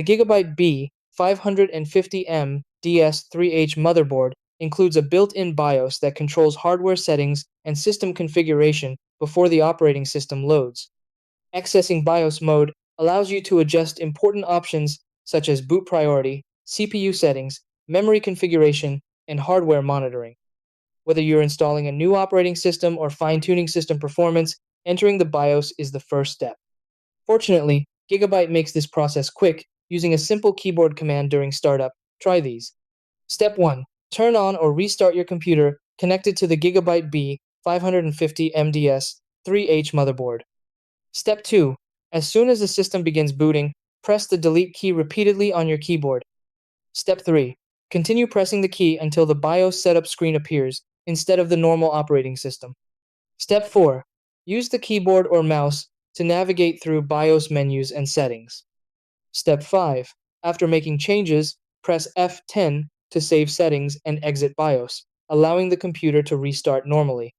The Gigabyte B550M DS3H motherboard includes a built-in BIOS that controls hardware settings and system configuration before the operating system loads. Accessing BIOS mode allows you to adjust important options such as boot priority, CPU settings, memory configuration, and hardware monitoring. Whether you're installing a new operating system or fine-tuning system performance, entering the BIOS is the first step. Fortunately, Gigabyte makes this process quick using a simple keyboard command during startup. Try these. Step 1. Turn on or restart your computer connected to the Gigabyte B550 MDS3H motherboard. Step 2. As soon as the system begins booting, press the delete key repeatedly on your keyboard. Step 3. Continue pressing the key until the BIOS setup screen appears instead of the normal operating system. Step 4. Use the keyboard or mouse to navigate through BIOS menus and settings. Step 5. After making changes, press F10 to save settings and exit BIOS, allowing the computer to restart normally.